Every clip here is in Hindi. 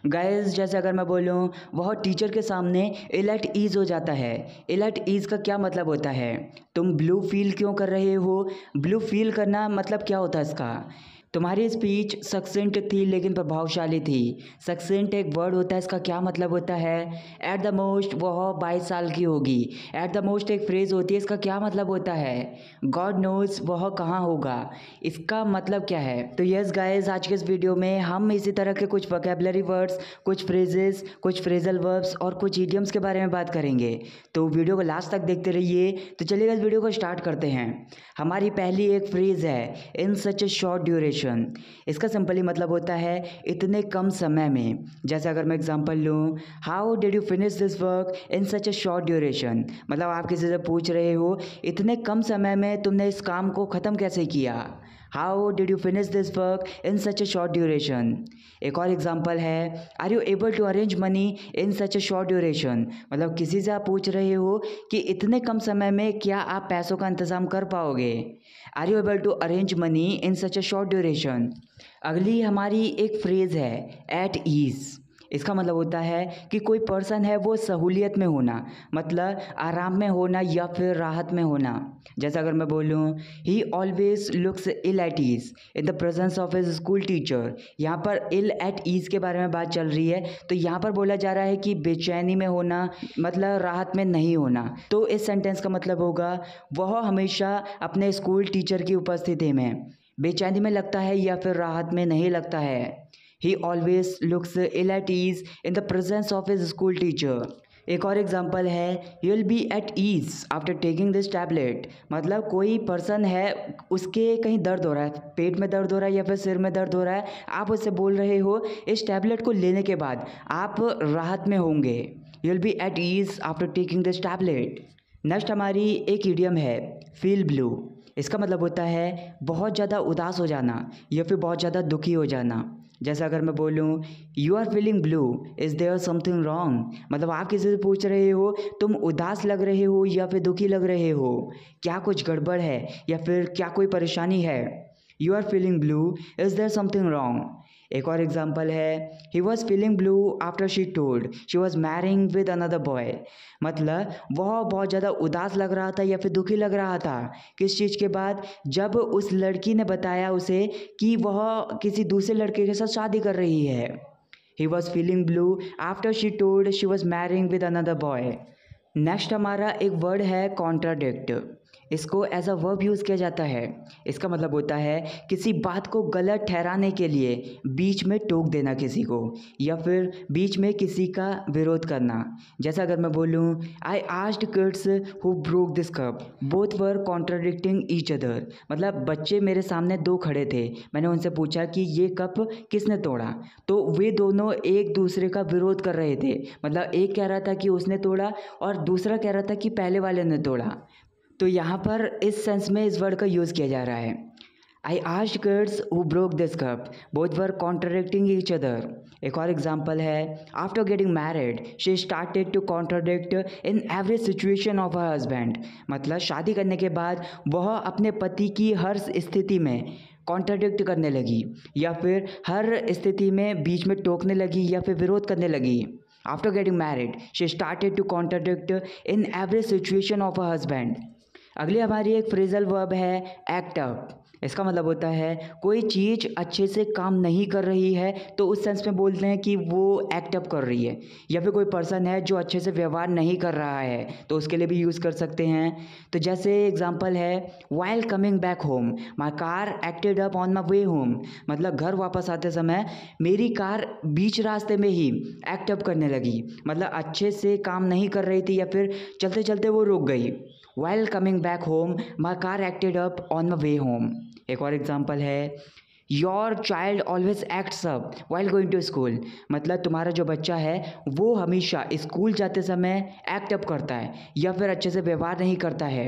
गाइस जैसे अगर मैं बोलूँ वह टीचर के सामने इल एट ईज़ हो जाता है। इल एट ईज़ का क्या मतलब होता है? तुम ब्लू फील क्यों कर रहे हो? ब्लू फील करना मतलब क्या होता है इसका? तुम्हारी स्पीच सक्सेंट थी लेकिन प्रभावशाली थी। सक्सेंट एक वर्ड होता है, इसका क्या मतलब होता है? एट द मोस्ट वह 22 साल की होगी। एट द मोस्ट एक फ्रेज़ होती है, इसका क्या मतलब होता है? गॉड नोज़ वह कहाँ होगा, इसका मतलब क्या है? तो यस गाइस, आज के इस वीडियो में हम इसी तरह के कुछ वोकैबुलरी वर्ड्स, कुछ फ्रेजेस, कुछ फ्रेजल वर्ब्स और कुछ इडियम्स के बारे में बात करेंगे। तो वीडियो को लास्ट तक देखते रहिए। तो चलिए इस वीडियो को स्टार्ट करते हैं। हमारी पहली एक फ्रेज है इन सच ए शॉर्ट ड्यूरेशन। इसका सिंपली मतलब होता है इतने कम समय में। जैसे अगर मैं एग्जांपल लूँ, how did you finish this work in such a short duration, मतलब आप किसी से पूछ रहे हो इतने कम समय में तुमने इस काम को ख़त्म कैसे किया। How did you finish this work in such a short duration. एक और एग्जांपल है, are you able to arrange money in such a short duration, मतलब किसी से आप पूछ रहे हो कि इतने कम समय में क्या आप पैसों का इंतज़ाम कर पाओगे। Are you able to arrange money in such a short duration. अगली हमारी एक फ्रेज़ है एट ईज़। इसका मतलब होता है कि कोई पर्सन है वो सहूलियत में होना, मतलब आराम में होना या फिर राहत में होना। जैसे अगर मैं बोलूँ, he always looks ill at ease in the presence of his school teacher. यहाँ पर इल एट ईज के बारे में बात चल रही है, तो यहाँ पर बोला जा रहा है कि बेचैनी में होना, मतलब राहत में नहीं होना। तो इस सेंटेंस का मतलब होगा वह हमेशा अपने स्कूल टीचर की उपस्थिति में बेचैनी में लगता है या फिर राहत में नहीं लगता है। He always looks ill at ease in the presence of his school teacher. एक और एग्जाम्पल है, you will be at ease after taking this tablet, मतलब कोई पर्सन है उसके कहीं दर्द हो रहा है, पेट में दर्द हो रहा है या फिर सिर में दर्द हो रहा है, आप उससे बोल रहे हो इस टैबलेट को लेने के बाद आप राहत में होंगे। You will be at ease after taking this tablet. Next हमारी एक इडियम है फील ब्लू। इसका मतलब होता है बहुत ज़्यादा उदास हो जाना या फिर बहुत ज़्यादा दुखी हो जाना। जैसे अगर मैं बोलूँ, you are feeling blue, is there something wrong, मतलब आप किसी से पूछ रहे हो तुम उदास लग रहे हो या फिर दुखी लग रहे हो, क्या कुछ गड़बड़ है या फिर क्या कोई परेशानी है। You are feeling blue, is there something wrong. एक और एग्जाम्पल है, he was feeling blue after she told she was marrying with another boy, मतलब वह बहुत ज़्यादा उदास लग रहा था या फिर दुखी लग रहा था किस चीज़ के बाद, जब उस लड़की ने बताया उसे कि वह किसी दूसरे लड़के के साथ शादी कर रही है। He was feeling blue after she told she was marrying with another boy. Next हमारा एक वर्ड है कॉन्ट्राडिक्ट। इसको एज अ वर्ब यूज़ किया जाता है। इसका मतलब होता है किसी बात को गलत ठहराने के लिए बीच में टोक देना किसी को, या फिर बीच में किसी का विरोध करना। जैसा अगर मैं बोलूँ, आई asked kids who broke this cup both were contradicting each other, मतलब बच्चे मेरे सामने दो खड़े थे, मैंने उनसे पूछा कि ये कप किसने तोड़ा, तो वे दोनों एक दूसरे का विरोध कर रहे थे, मतलब एक कह रहा था कि उसने तोड़ा और दूसरा कह रहा था कि पहले वाले ने तोड़ा। तो यहाँ पर इस सेंस में इस वर्ड का यूज़ किया जा रहा है। I asked kids who broke this cup both were contradicting each other. एक और एग्जाम्पल है, after getting married she started to contradict in every situation of her husband, मतलब शादी करने के बाद वह अपने पति की हर स्थिति में कॉन्ट्राडिक्ट करने लगी या फिर हर स्थिति में बीच में टोकने लगी या फिर विरोध करने लगी। After getting married she started to contradict in every situation of a husband. अगली हमारी एक फ्रेजल वर्ब है एक्ट अप। इसका मतलब होता है कोई चीज़ अच्छे से काम नहीं कर रही है तो उस सेंस में बोलते हैं कि वो एक्ट अप कर रही है, या फिर कोई पर्सन है जो अच्छे से व्यवहार नहीं कर रहा है तो उसके लिए भी यूज़ कर सकते हैं। तो जैसे एग्जांपल है, while coming back home my car acted up on my way home, मतलब घर वापस आते समय मेरी कार बीच रास्ते में ही एक्ट अप करने लगी, मतलब अच्छे से काम नहीं कर रही थी या फिर चलते चलते वो रुक गई। While coming back home, my car acted up on my way home. एक और एग्जांपल है, your child always acts up while going to school, मतलब तुम्हारा जो बच्चा है वो हमेशा स्कूल जाते समय एक्ट अप करता है या फिर अच्छे से व्यवहार नहीं करता है।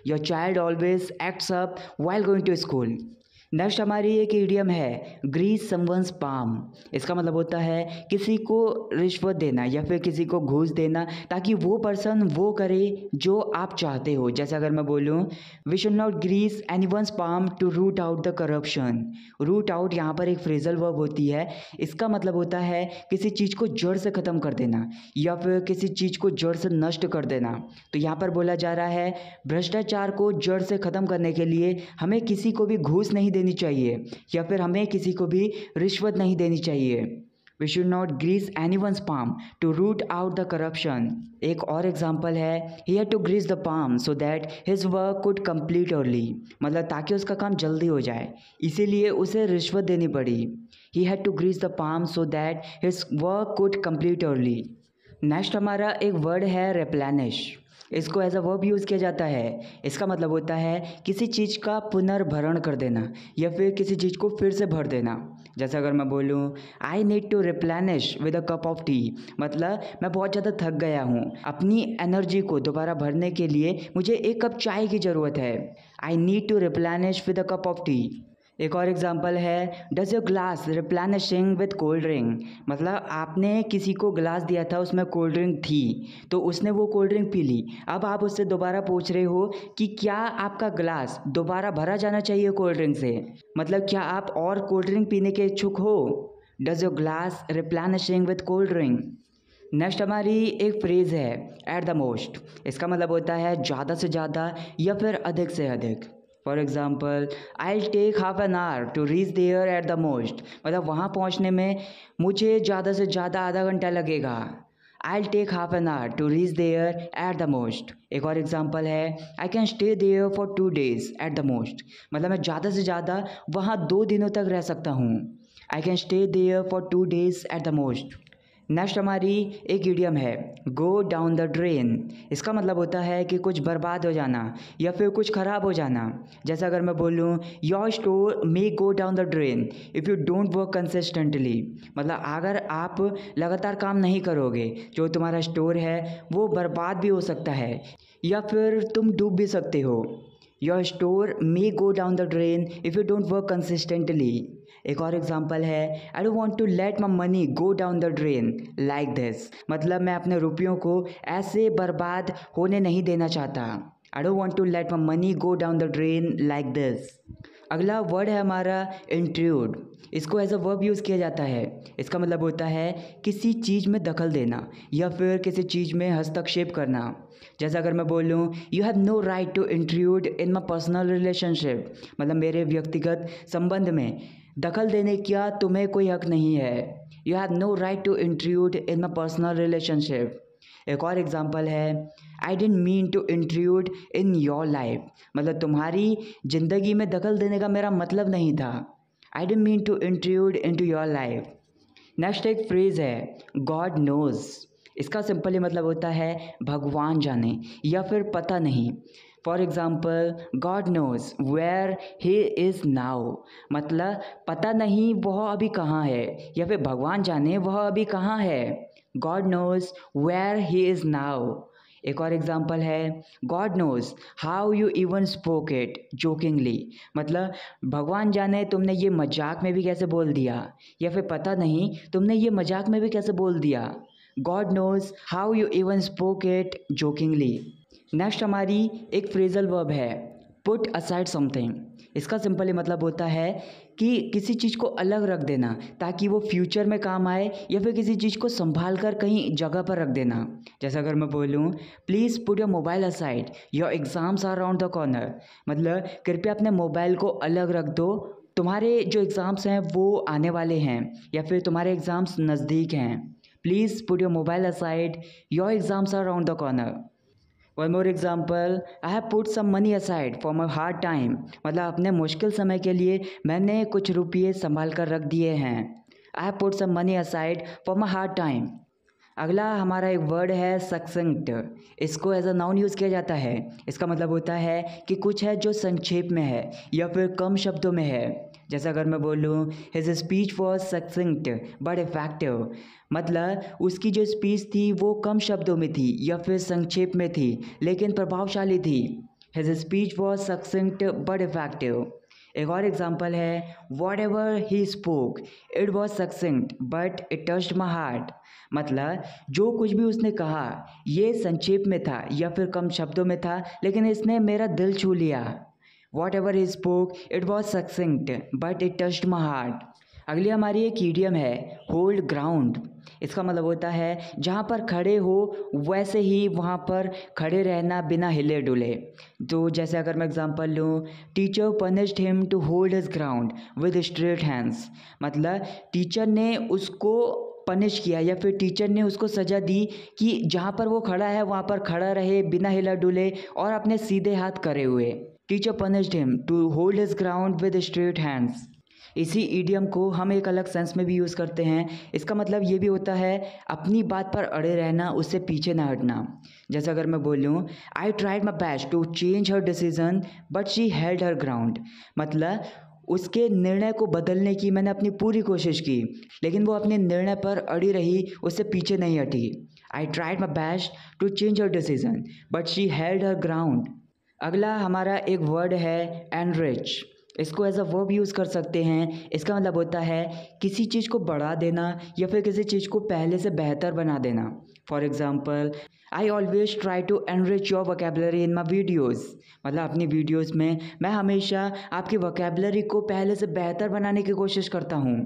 Your child always acts up while going to school. Next हमारी एक इडियम है ग्रीस समवन्स पाम। इसका मतलब होता है किसी को रिश्वत देना या फिर किसी को घूस देना ताकि वो पर्सन वो करे जो आप चाहते हो। जैसे अगर मैं बोलूँ we should not grease anyone's palm to root out the corruption. Root out यहाँ पर एक फ्रेजल वर्ब होती है। इसका मतलब होता है किसी चीज़ को जड़ से ख़त्म कर देना या फिर किसी चीज़ को जड़ से नष्ट कर देना। तो यहाँ पर बोला जा रहा है भ्रष्टाचार को जड़ से ख़त्म करने के लिए हमें किसी को भी घूस नहीं देनी चाहिए या फिर हमें किसी को भी रिश्वत नहीं देनी चाहिए। We should not grease anyone's palm to root out the corruption. एक और एग्जाम्पल है he had to grease the palm so that his work could complete early. मतलब ताकि उसका काम जल्दी हो जाए इसीलिए उसे रिश्वत देनी पड़ी। He had to grease the palm so that his work could complete early. Next हमारा एक वर्ड है रिप्लेनिश। इसको एज अ वर्ब यूज़ किया जाता है। इसका मतलब होता है किसी चीज़ का पुनर्भरण कर देना या फिर किसी चीज़ को फिर से भर देना। जैसे अगर मैं बोलूँ I need to replenish with a cup of tea. मतलब मैं बहुत ज़्यादा थक गया हूँ, अपनी एनर्जी को दोबारा भरने के लिए मुझे एक कप चाय की ज़रूरत है। I need to replenish with a cup of tea. एक और एग्जांपल है does your glass replenishing with cold drink. मतलब आपने किसी को ग्लास दिया था उसमें कोल्ड ड्रिंक थी तो उसने वो कोल्ड ड्रिंक पी ली। अब आप उससे दोबारा पूछ रहे हो कि क्या आपका ग्लास दोबारा भरा जाना चाहिए कोल्ड ड्रिंक से। मतलब क्या आप और कोल्ड ड्रिंक पीने के इच्छुक हो। Does your glass replenishing with cold drink. Next हमारी एक फ्रेज़ है एट द मोस्ट। इसका मतलब होता है ज़्यादा से ज़्यादा या फिर अधिक से अधिक। For example I take half an hour to reach there at the most. मतलब वहाँ पहुँचने में मुझे ज़्यादा से ज़्यादा आधा घंटा लगेगा। I take half an hour to reach there at the most. एक और एग्जांपल है I can stay there for 2 days at the most. मतलब मैं ज़्यादा से ज़्यादा वहाँ 2 दिनों तक रह सकता हूँ। I can stay there for 2 days at the most. Next हमारी एक इडियम है गो डाउन द ड्रेन। इसका मतलब होता है कि कुछ बर्बाद हो जाना या फिर कुछ ख़राब हो जाना। जैसे अगर मैं बोलूँ your store may go down the drain if you don't work consistently. मतलब अगर आप लगातार काम नहीं करोगे जो तुम्हारा स्टोर है वो बर्बाद भी हो सकता है या फिर तुम डूब भी सकते हो। Your store may go down the drain if you don't work consistently. एक और एग्जांपल है I don't want to let my money go down the drain like this. मतलब मैं अपने रुपयों को ऐसे बर्बाद होने नहीं देना चाहता। I don't want to let my money go down the drain like this. अगला वर्ड है हमारा इंट्रूड। इसको एज अ वर्ब यूज़ किया जाता है। इसका मतलब होता है किसी चीज़ में दखल देना या फिर किसी चीज़ में हस्तक्षेप करना। जैसे अगर मैं बोलूँ you have no right to intrude in my personal relationship. मतलब मेरे व्यक्तिगत संबंध में दखल देने का तुम्हें कोई हक नहीं है। You have no right to intrude in my personal relationship. एक और एग्जांपल है I don't mean to intrude in your life. मतलब तुम्हारी ज़िंदगी में दखल देने का मेरा मतलब नहीं था। I don't mean to intrude into your life. Next एक फ्रेज़ है गॉड नोज़। इसका सिंपली मतलब होता है भगवान जाने या फिर पता नहीं। For example God knows where he is now. मतलब पता नहीं वह अभी कहाँ है या फिर भगवान जाने वह अभी कहाँ है। God knows where he is now. एक और एग्जांपल है God knows how you even spoke it jokingly. मतलब भगवान जाने तुमने ये मजाक में भी कैसे बोल दिया या फिर पता नहीं तुमने ये मजाक में भी कैसे बोल दिया। God knows how you even spoke it jokingly. Next हमारी एक फ्रेजल वर्ब है पुट असाइड समथिंग। इसका सिंपली मतलब होता है कि किसी चीज़ को अलग रख देना ताकि वो फ्यूचर में काम आए या फिर किसी चीज़ को संभाल कर कहीं जगह पर रख देना। जैसे अगर मैं बोलूँ please put your mobile aside your exams are around the corner. मतलब कृपया अपने मोबाइल को अलग रख दो, तुम्हारे जो एग्ज़ाम्स हैं वो आने वाले हैं या फिर तुम्हारे एग्ज़ाम्स नज़दीक हैं। Please put your mobile aside your exams are around the corner. One more example I have put some money aside for my hard time. मतलब अपने मुश्किल समय के लिए मैंने कुछ रुपये संभाल कर रख दिए हैं। I have put some money aside for my hard time. अगला हमारा एक वर्ड है सक्सेंट। इसको एज अ नाउन यूज़ किया जाता है। इसका मतलब होता है कि कुछ है जो संक्षेप में है या फिर कम शब्दों में है। जैसे अगर मैं बोलूँ his speech was सक्सेंट but effective. मतलब उसकी जो स्पीच थी वो कम शब्दों में थी या फिर संक्षेप में थी लेकिन प्रभावशाली थी। His speech was सक्सेंट but effective. एक और एग्जांपल है what ever he spoke it was सक्सेंट but it touched my heart. मतलब जो कुछ भी उसने कहा ये संक्षेप में था या फिर कम शब्दों में था, लेकिन इसने मेरा दिल छू लिया। What ever he spoke it was सक्सेंट but it touched my heart. अगली हमारी एक ईडियम है होल्ड ग्राउंड। इसका मतलब होता है जहाँ पर खड़े हो वैसे ही वहाँ पर खड़े रहना बिना हिले डुले। तो जैसे अगर मैं एग्जांपल लूँ, teacher punished him to hold his ground with straight hands. मतलब टीचर ने उसको पनिश किया या फिर टीचर ने उसको सज़ा दी कि जहाँ पर वो खड़ा है वहाँ पर खड़ा रहे बिना हिला डुले और अपने सीधे हाथ करे हुए। Teacher punished him to hold his ground with straight hands. इसी ईडियम को हम एक अलग सेंस में भी यूज़ करते हैं। इसका मतलब ये भी होता है अपनी बात पर अड़े रहना, उससे पीछे ना हटना। जैसे अगर मैं बोलूँ I tried my best to change her decision but she held her ground. मतलब उसके निर्णय को बदलने की मैंने अपनी पूरी कोशिश की, लेकिन वो अपने निर्णय पर अड़ी रही, उससे पीछे नहीं हटी। I tried my best to change her decision but she held her ground. अगला हमारा एक वर्ड है एनरिच। इसको एज अ वर्ब यूज़ कर सकते हैं। इसका मतलब होता है किसी चीज़ को बढ़ा देना या फिर किसी चीज़ को पहले से बेहतर बना देना। For example I always try to enrich your vocabulary in my videos. मतलब अपनी वीडियोज़ में मैं हमेशा आपकी वोकेबलरी को पहले से बेहतर बनाने की कोशिश करता हूँ।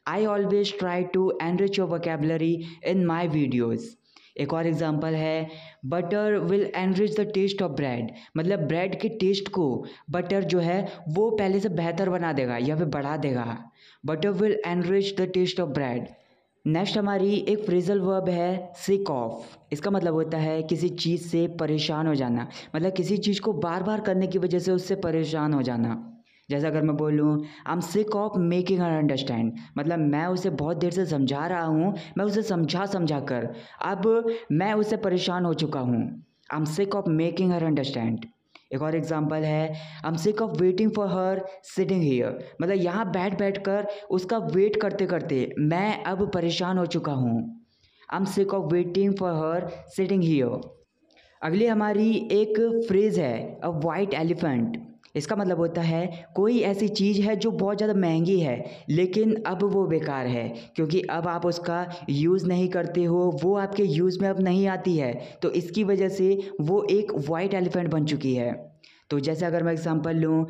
I always try to enrich your vocabulary in my videos. एक और एग्जांपल है butter will enrich the taste of bread. मतलब ब्रेड के टेस्ट को बटर जो है वो पहले से बेहतर बना देगा या फिर बढ़ा देगा। Butter will enrich the taste of bread. Next हमारी एक फ्रेजल वर्ब है सिक ऑफ। इसका मतलब होता है किसी चीज़ से परेशान हो जाना। मतलब किसी चीज़ को बार बार करने की वजह से उससे परेशान हो जाना। जैसे अगर मैं बोलूँ I am sick of making her understand. मतलब मैं उसे बहुत देर से समझा रहा हूँ, मैं उसे समझा कर अब मैं उससे परेशान हो चुका हूँ। I am sick of making her understand. एक और एग्जांपल है I am sick of waiting for her sitting here. मतलब यहाँ बैठ कर उसका वेट करते करते मैं अब परेशान हो चुका हूँ। I am sick of waiting for her sitting here. अगली हमारी एक फ्रेज़ है अ वाइट एलिफेंट। इसका मतलब होता है कोई ऐसी चीज़ है जो बहुत ज़्यादा महंगी है लेकिन अब वो बेकार है, क्योंकि अब आप उसका यूज़ नहीं करते हो, वो आपके यूज़ में अब नहीं आती है, तो इसकी वजह से वो एक वाइट एलिफेंट बन चुकी है। तो जैसे अगर मैं एग्जांपल लूँ,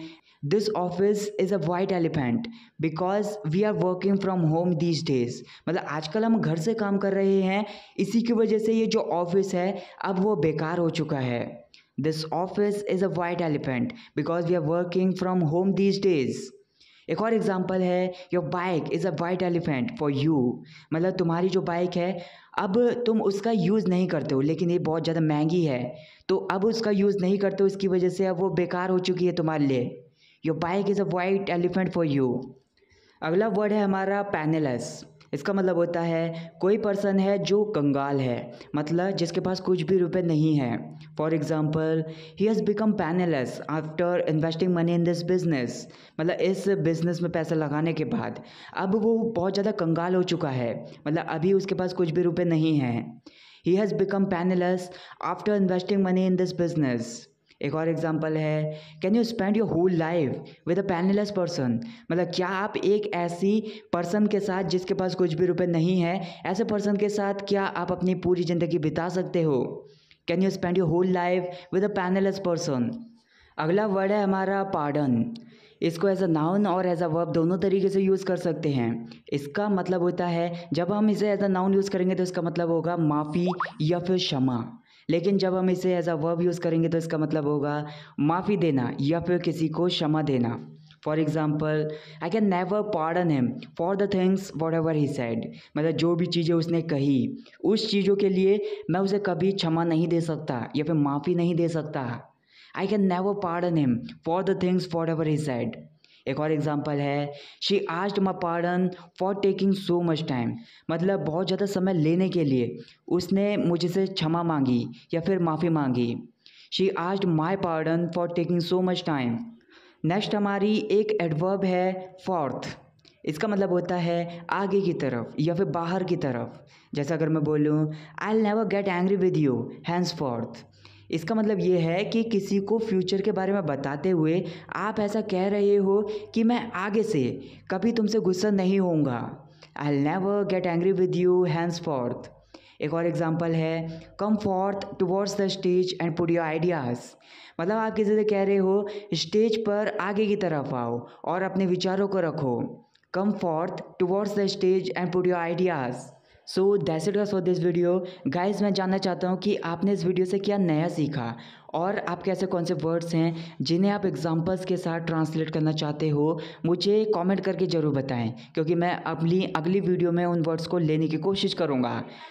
this office is a white elephant because we are working from home these days. मतलब आजकल हम घर से काम कर रहे हैं, इसी की वजह से ये जो ऑफिस है अब वो बेकार हो चुका है। This office is a white elephant because we are working from home these days. एक और एग्जांपल है your bike is a white elephant for you. मतलब तुम्हारी जो बाइक है अब तुम उसका यूज़ नहीं करते हो, लेकिन ये बहुत ज़्यादा महंगी है, तो अब उसका यूज़ नहीं करते हो, इसकी वजह से अब वो बेकार हो चुकी है तुम्हारे लिए। Your bike is a white elephant for you. अगला वर्ड है हमारा पैनलेस। इसका मतलब होता है कोई पर्सन है जो कंगाल है, मतलब जिसके पास कुछ भी रुपए नहीं है। For example he has become penniless after investing money in this business. मतलब इस बिजनेस में पैसा लगाने के बाद अब वो बहुत ज़्यादा कंगाल हो चुका है, मतलब अभी उसके पास कुछ भी रुपए नहीं हैं। He has become penniless after investing money in this business. एक और एग्जांपल है can you spend your whole life with a penniless person. मतलब क्या आप एक ऐसी पर्सन के साथ जिसके पास कुछ भी रुपए नहीं है, ऐसे पर्सन के साथ क्या आप अपनी पूरी ज़िंदगी बिता सकते हो। Can you spend your whole life with a penniless person. अगला वर्ड है हमारा पार्डन। इसको एज अ नाउन और एज अ वर्ब दोनों तरीके से यूज़ कर सकते हैं। इसका मतलब होता है जब हम इसे एज अ नाउन यूज़ करेंगे तो इसका मतलब होगा माफ़ी या फिर क्षमा, लेकिन जब हम इसे एज अ वर्ब यूज़ करेंगे तो इसका मतलब होगा माफ़ी देना या फिर किसी को क्षमा देना। For example I can never pardon him for the things what ever he said. मतलब जो भी चीज़ें उसने कही उस चीज़ों के लिए मैं उसे कभी क्षमा नहीं दे सकता या फिर माफ़ी नहीं दे सकता। I can never pardon him for the things what ever he said. एक और एग्जाम्पल है she asked my pardon for taking so much time. मतलब बहुत ज़्यादा समय लेने के लिए उसने मुझसे क्षमा मांगी या फिर माफ़ी मांगी। She asked my pardon for taking so much time. Next हमारी एक एडवर्ब है फोर्थ। इसका मतलब होता है आगे की तरफ या फिर बाहर की तरफ। जैसा अगर मैं बोलूँ I will never get angry with you henceforth. इसका मतलब ये है कि किसी को फ्यूचर के बारे में बताते हुए आप ऐसा कह रहे हो कि मैं आगे से कभी तुमसे गुस्सा नहीं होऊंगा। I never get angry with you henceforth. एक और एग्जांपल है, come forth towards the stage and put your ideas. मतलब आप किसी से कह रहे हो स्टेज पर आगे की तरफ आओ और अपने विचारों को रखो। Come forth towards the stage and put your ideas. So that's it for this video guys. मैं जानना चाहता हूँ कि आपने इस वीडियो से क्या नया सीखा और आपके ऐसे कौन से वर्ड्स हैं जिन्हें आप एग्जांपल्स के साथ ट्रांसलेट करना चाहते हो, मुझे कमेंट करके ज़रूर बताएं, क्योंकि मैं अगली वीडियो में उन वर्ड्स को लेने की कोशिश करूँगा।